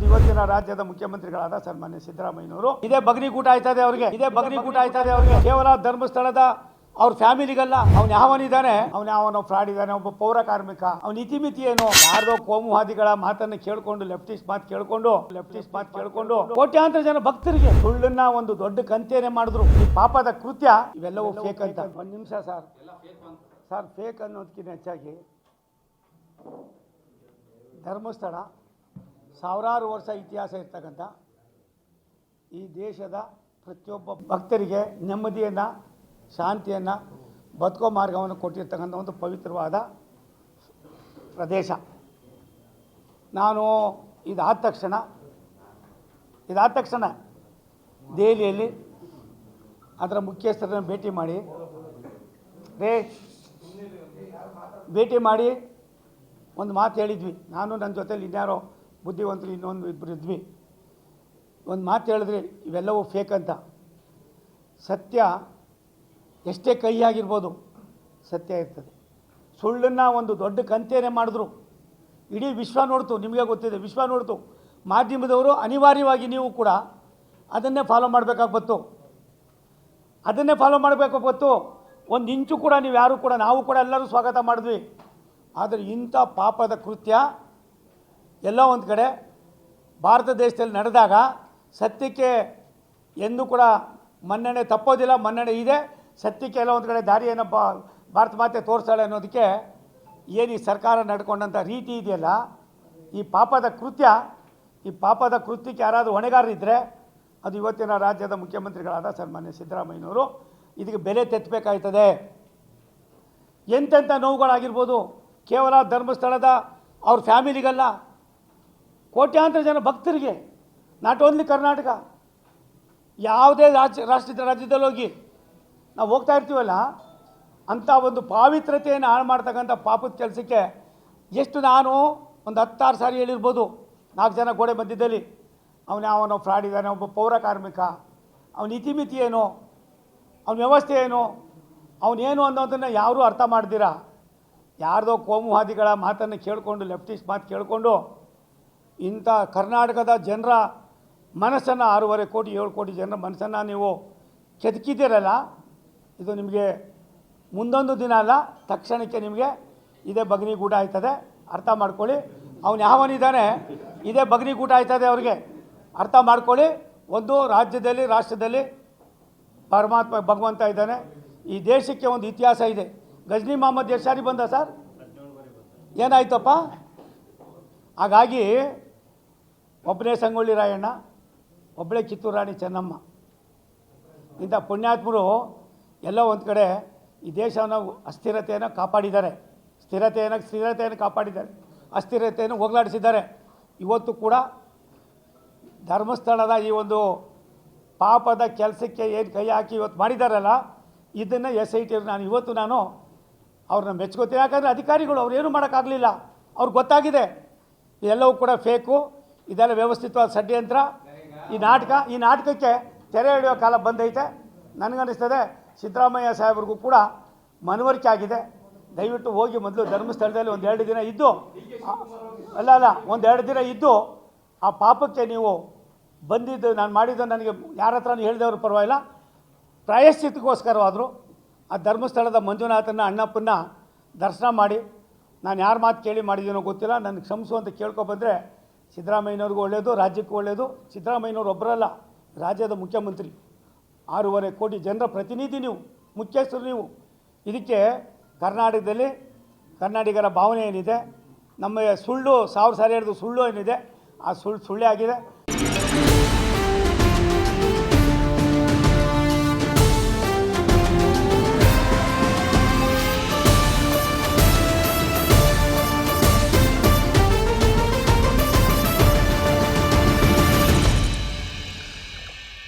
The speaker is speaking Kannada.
ಅದು ಇವತ್ತಿನ ರಾಜ್ಯದ ಮುಖ್ಯಮಂತ್ರಿಗಳಾದ ಸನ್ಮಾನ್ಯ ಸಿದ್ದರಾಮಯ್ಯನವರು. ಇದೇ ಬಗನಿಗೂಟ ಆಯ್ತದೆ ಅವ್ರಿಗೆ, ಕೇವಲ ಧರ್ಮಸ್ಥಳದ ಅವ್ರ ಫ್ಯಾಮಿಲಿಗಲ್ಲ. ಅವ್ನು ಯಾವನಿದ್ದಾನೆ, ಯಾವನೋ ಫ್ರಾಡ್ ಇದ್ದಾನೆ, ಒಬ್ಬ ಪೌರ ಕಾರ್ಮಿಕ, ಅವ್ನ ಇತಿಮಿತಿ ಏನು, ಯಾರ್ದೋ ಕೋಮುವಾದಿಗಳ ಮಾತನ್ನು ಕೇಳ್ಕೊಂಡು ಲೆಫ್ಟಿಸ್ಟ್ ಮಾತು ಕೇಳ್ಕೊಂಡು ಕೋಟ್ಯಾಂತರ ಜನ ಭಕ್ತರಿಗೆ ಸುಳ್ಳನ್ನ ಒಂದು ದೊಡ್ಡ ಕಂತೇನೆ ಮಾಡಿದ್ರು. ಈ ಪಾಪದ ಕೃತ್ಯ ಇವೆಲ್ಲವೂ ಫೇಕ್ ಅಂತ. ಒಂದು ನಿಮಿಷ ಸರ್, ಫೇಕ್ ಅನ್ನೋದಕ್ಕಿಂತ ಹೆಚ್ಚಾಗಿ ಧರ್ಮಸ್ಥಳ ಸಾವಿರಾರು ವರ್ಷ ಇತಿಹಾಸ ಇರ್ತಕ್ಕಂಥ ಈ ದೇಶದ ಪ್ರತಿಯೊಬ್ಬ ಭಕ್ತರಿಗೆ ನೆಮ್ಮದಿಯನ್ನು, ಶಾಂತಿಯನ್ನು, ಬದುಕೋ ಮಾರ್ಗವನ್ನು ಕೊಟ್ಟಿರ್ತಕ್ಕಂಥ ಒಂದು ಪವಿತ್ರವಾದ ಪ್ರದೇಶ. ನಾನು ಇದಾದ ತಕ್ಷಣ ದೆಹಲಿಯಲ್ಲಿ ಅದರ ಮುಖ್ಯಸ್ಥರನ್ನು ಭೇಟಿ ಮಾಡಿ ಒಂದು ಮಾತು ಹೇಳಿದ್ವಿ. ನಾನು ನನ್ನ ಜೊತೆಲಿ ಇನ್ಯಾರೋ ಬುದ್ಧಿವಂತರು ಇನ್ನೊಂದು ಇಬ್ಬರು ಇದ್ವಿ. ಒಂದು ಮಾತು ಹೇಳಿದ್ರಿ, ಇವೆಲ್ಲವೂ ಫೇಕ್ ಅಂತ. ಸತ್ಯ ಎಷ್ಟೇ ಕಹಿಯಾಗಿರ್ಬೋದು, ಸತ್ಯ ಇರ್ತದೆ. ಸುಳ್ಳನ್ನು ಒಂದು ದೊಡ್ಡ ಕಂತೇನೆ ಮಾಡಿದ್ರು. ಇಡೀ ವಿಶ್ವ ನೋಡ್ತು, ನಿಮಗೆ ಗೊತ್ತಿದೆ, ವಿಶ್ವ ನೋಡ್ತು. ಮಾಧ್ಯಮದವರು ಅನಿವಾರ್ಯವಾಗಿ ನೀವು ಕೂಡ ಅದನ್ನೇ ಫಾಲೋ ಮಾಡಬೇಕಾಗ್ಬತ್ತು. ಒಂದು ಇಂಚು ಕೂಡ ನೀವು ಯಾರು ಕೂಡ, ನಾವು ಕೂಡ ಎಲ್ಲರೂ ಸ್ವಾಗತ ಮಾಡಿದ್ವಿ. ಆದರೆ ಇಂಥ ಪಾಪದ ಕೃತ್ಯ ಎಲ್ಲೋ ಒಂದು ಕಡೆ ಭಾರತ ದೇಶದಲ್ಲಿ ನಡೆದಾಗ ಸತ್ಯಕ್ಕೆ ಎಂದೂ ಕೂಡ ಮನ್ನಣೆ ತಪ್ಪೋದಿಲ್ಲ, ಮನ್ನಣೆ ಇದೆ. ಸತ್ಯಕ್ಕೆ ಎಲ್ಲ ಒಂದು ಕಡೆ ದಾರಿಯನ್ನು ಭಾರತ ಮಾತೆ ತೋರಿಸ್ತಾಳೆ ಅನ್ನೋದಕ್ಕೆ ಏನು ಈ ಸರ್ಕಾರ ನಡ್ಕೊಂಡಂಥ ರೀತಿ ಇದೆಯಲ್ಲ, ಈ ಪಾಪದ ಕೃತ್ಯಕ್ಕೆ ಯಾರಾದರೂ ಹೊಣೆಗಾರರಿದ್ದರೆ ಅದು ಇವತ್ತಿನ ರಾಜ್ಯದ ಮುಖ್ಯಮಂತ್ರಿಗಳಾದ ಸನ್ಮಾನ್ಯ ಸಿದ್ದರಾಮಯ್ಯನವರು. ಇದಕ್ಕೆ ಬೆಲೆ ತೆತ್ತಬೇಕಾಯ್ತದೆ. ಎಂತೆಂಥ ನೋವುಗಳಾಗಿರ್ಬೋದು, ಕೇವಲ ಧರ್ಮಸ್ಥಳದ ಅವ್ರ ಫ್ಯಾಮಿಲಿಗಲ್ಲ, ಕೋಟ್ಯಾಂತರ ಜನ ಭಕ್ತರಿಗೆ, ನಾಟ್ ಓನ್ಲಿ ಕರ್ನಾಟಕ, ಯಾವುದೇ ರಾಜ್ಯದಲ್ಲಿ ಹೋಗಿ ನಾವು ಹೋಗ್ತಾ ಇರ್ತೀವಲ್ಲ, ಅಂಥ ಒಂದು ಪಾವಿತ್ರತೆಯನ್ನು ಹಾಳು ಮಾಡ್ತಕ್ಕಂಥ ಪಾಪದ ಕೆಲಸಕ್ಕೆ ಎಷ್ಟು ನಾನು ಒಂದು 10 ಸಾರಿ ಹೇಳಿರ್ಬೋದು. 4 ಜನ ಗೋಡೆ ಮಧ್ಯದಲ್ಲಿ ಅವನೋ ಫ್ರಾಡ್ ಇದ್ದಾನೆ, ಒಬ್ಬ ಪೌರ ಕಾರ್ಮಿಕ, ಅವನ ಇತಿಮಿತಿ ಏನು, ಅವನ ವ್ಯವಸ್ಥೆ ಏನು, ಅವನೇನು ಅನ್ನೋದನ್ನು ಯಾರೂ ಅರ್ಥ ಮಾಡ್ದಿರಾ ಯಾರ್ದೋ ಕೋಮುವಾದಿಗಳ ಮಾತನ್ನು ಕೇಳಿಕೊಂಡು, ಲೆಫ್ಟಿಸ್ಟ್ ಮಾತು ಕೇಳಿಕೊಂಡು ಇಂಥ ಕರ್ನಾಟಕದ ಜನರ ಮನಸ್ಸನ್ನು 6.5 ಕೋಟಿ 7 ಕೋಟಿ ಜನರ ಮನಸ್ಸನ್ನು ನೀವು ಕೆದಕಿದ್ದೀರಲ್ಲ, ಇದು ನಿಮಗೆ ಮುಂದೊಂದು ದಿನ ಅಲ್ಲ, ತಕ್ಷಣಕ್ಕೆ ನಿಮಗೆ ಇದೇ ಬಗನಿಗೂಟ ಆಯ್ತದೆ. ಅರ್ಥ ಮಾಡ್ಕೊಳ್ಳಿ. ಅವನು ಯಾವನಿದ್ದಾನೆ, ಇದೇ ಬಗನಿಗೂಟ ಆಯ್ತದೆ ಅವ್ರಿಗೆ. ಅರ್ಥ ಮಾಡ್ಕೊಳ್ಳಿ. ಒಂದು ರಾಷ್ಟ್ರದಲ್ಲಿ ಭಗವಂತ ಇದ್ದಾನೆ. ಈ ದೇಶಕ್ಕೆ ಒಂದು ಇತಿಹಾಸ ಇದೆ. ಗಜ್ನಿ ಮೊಹಮ್ಮದ್ ಎಷ್ಟು ಸಾರಿ ಬಂದ ಸರ್, ಏನಾಯ್ತಪ್ಪ? ಹಾಗಾಗಿ ಒಬ್ಬನೇ ಸಂಗೊಳ್ಳಿ ರಾಯಣ್ಣ, ಒಬ್ಬಳೇ ಕಿತ್ತೂರು ರಾಣಿ ಚೆನ್ನಮ್ಮ, ಇಂಥ ಪುಣ್ಯಾತ್ಮರು ಎಲ್ಲೋ ಒಂದು ಕಡೆ ಈ ದೇಶವನ್ನು ಅಸ್ಥಿರತೆಯನ್ನು ಕಾಪಾಡಿದ್ದಾರೆ, ಸ್ಥಿರತೆಯನ್ನು ಕಾಪಾಡಿದ್ದಾರೆ, ಅಸ್ಥಿರತೆಯನ್ನು ಹೋಗಲಾಡಿಸಿದ್ದಾರೆ. ಇವತ್ತು ಕೂಡ ಧರ್ಮಸ್ಥಳದ ಈ ಒಂದು ಪಾಪದ ಕೆಲಸಕ್ಕೆ ಏನು ಕೈ ಹಾಕಿ ಇವತ್ತು ಮಾಡಿದಾರಲ್ಲ, ಇದನ್ನು SIT ನಾನು ಅವ್ರನ್ನ ಮೆಚ್ಕೋತೀನಿ. ಯಾಕಂದರೆ ಅಧಿಕಾರಿಗಳು ಅವ್ರು ಏನೂ ಮಾಡೋಕ್ಕಾಗಲಿಲ್ಲ, ಅವ್ರಿಗೆ ಗೊತ್ತಾಗಿದೆ ಇದೆಲ್ಲವೂ ಕೂಡ ಫೇಕು, ಇದೆಲ್ಲ ವ್ಯವಸ್ಥಿತವಾದ ಷಡ್ಯಂತ್ರ. ಈ ನಾಟಕಕ್ಕೆ ತೆರೆ ಹಿಡಿಯೋ ಕಾಲ ಬಂದೈತೆ. ನನಗನ್ನಿಸ್ತದೆ ಸಿದ್ದರಾಮಯ್ಯ ಸಾಹೇಬ್ರಿಗೂ ಕೂಡ ಮನವರಿಕೆ ಆಗಿದೆ. ದಯವಿಟ್ಟು ಹೋಗಿ ಮೊದಲು ಧರ್ಮಸ್ಥಳದಲ್ಲಿ ಒಂದು 2 ದಿನ ಇದ್ದು, ಒಂದು 2 ದಿನ ಇದ್ದು ಆ ಪಾಪಕ್ಕೆ ನೀವು ಬಂದಿದ್ದು, ನಾನು ಮಾಡಿದ್ದು ನನಗೆ ಯಾರ ಹತ್ರನೂ ಹೇಳಿದವರು ಪರವಾಗಿಲ್ಲ, ಪ್ರಾಯಶ್ಚಿತ್ತಕ್ಕೋಸ್ಕರವಾದರೂ ಆ ಧರ್ಮಸ್ಥಳದ ಮಂಜುನಾಥನ ಅಣ್ಣಪ್ಪನ ದರ್ಶನ ಮಾಡಿ, ನಾನು ಯಾರ ಮಾತು ಕೇಳಿ ಮಾಡಿದ್ದೀನೋ ಗೊತ್ತಿಲ್ಲ, ನನಗೆ ಕ್ಷಮಿಸು ಅಂತ ಕೇಳ್ಕೊಬಂದರೆ ಸಿದ್ದರಾಮಯ್ಯನವ್ರಿಗೂ ಒಳ್ಳೆಯದು, ರಾಜ್ಯಕ್ಕೂ ಒಳ್ಳೆಯದು. ಸಿದ್ದರಾಮಯ್ಯನವ್ರು ಒಬ್ಬರಲ್ಲ, ರಾಜ್ಯದ ಮುಖ್ಯಮಂತ್ರಿ, 6.5 ಕೋಟಿ ಜನರ ಪ್ರತಿನಿಧಿ ನೀವು, ಮುಖ್ಯಸ್ಥರು ನೀವು. ಇದಕ್ಕೆ ಕರ್ನಾಟಕದಲ್ಲಿ ಕನ್ನಡಿಗರ ಭಾವನೆ ಏನಿದೆ, ನಮ್ಮ ಸುಳ್ಳು 1000 ಸಾರಿ ಹೇಳಿದ್ದು ಸುಳ್ಳು ಏನಿದೆ, ಆ ಸುಳ್ಳೇ ಆಗಿದೆ.